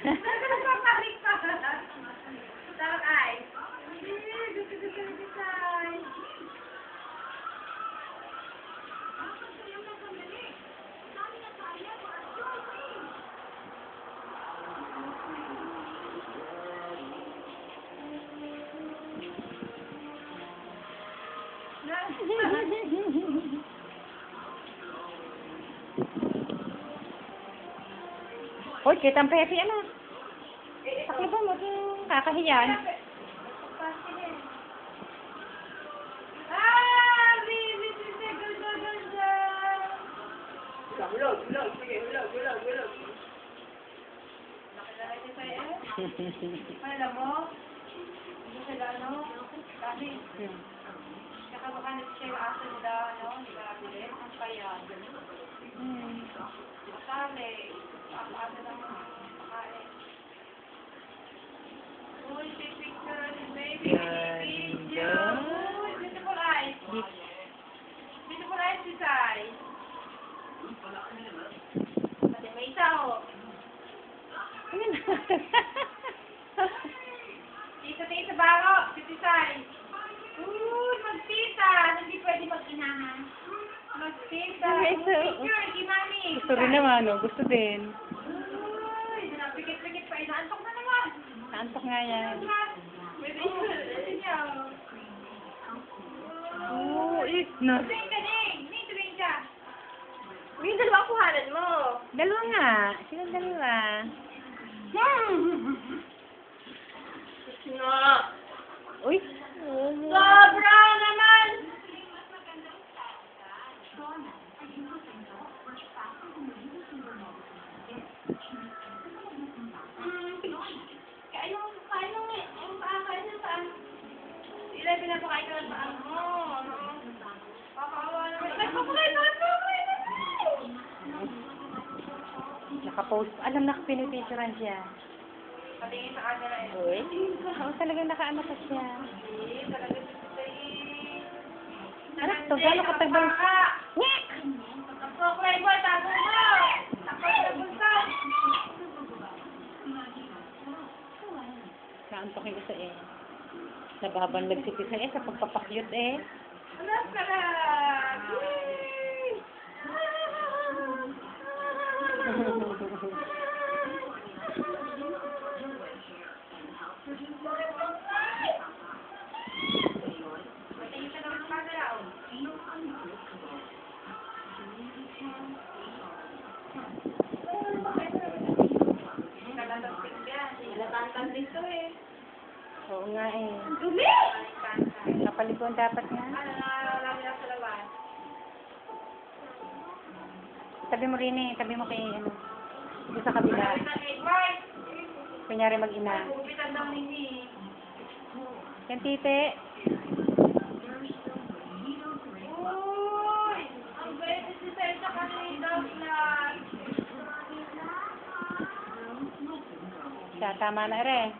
Nagpaparik pa. Dark eyes. Gusto ni Tisay. Hoy, kitang Pepe, ano? Sakli ba mo itong kakahiyan? Baby, ganda. Hulog. Sige, hulog. Nakilala niyo sa'yo eh? Alam mo? Hindi sila, ano? Kasi, nakamukha na siya yung aso nila, ano? Nilabili. Ang payag. Masali. Aso lang makain. Uy, take picture ni baby. Beautiful eyes. Beautiful eyes, Tisay. Pati may isa, oh. Tita sa baro, si Tisay. Uy, magtita. Hindi pwede mag-inahan. Magtita. Picture, di mami. Gusto rin naman, no? Gusto din. Uy, pikit-pikit pa. Inaantok na naman. Naantok nga yan. No. Tumingin ka, Ning. Ning, tumingin ka. Yung dalawang kuhanan mo. Dalawa nga. Silang dalawa. No. Uy. Sobra naman. Ilan pinapakain ka ng paan mo? Pakaawa naman. Nagpapakain naman. Nakapost. Alam na, pinipicturean siya. Patingin sa camera eh. Uy. Oo, talagang nakaano pa siya. Talaga dito sa Ano? Ito, gano'n katagal? Nyek! Ako, Playboy, tago mo! Ako, nabunta! Naantok yung isa eh. Nababanlag si Pisa eh sa pagpapakyut eh. Ano ka na? Patingin ka naman sa camera, oh. Nalatantan dito eh. Oo nga eh. Dumi! Napaliguan dapat nga. Ano, nalalami lang sa labas. Tabi mo rin eh. Tabi mo kay ano. Dito sa kabila. Kunyari mag-ina. Gupitan daw ni Yan tite. Uy! Ang bait si Sir sa kanina vlog. Siya, tama na rin.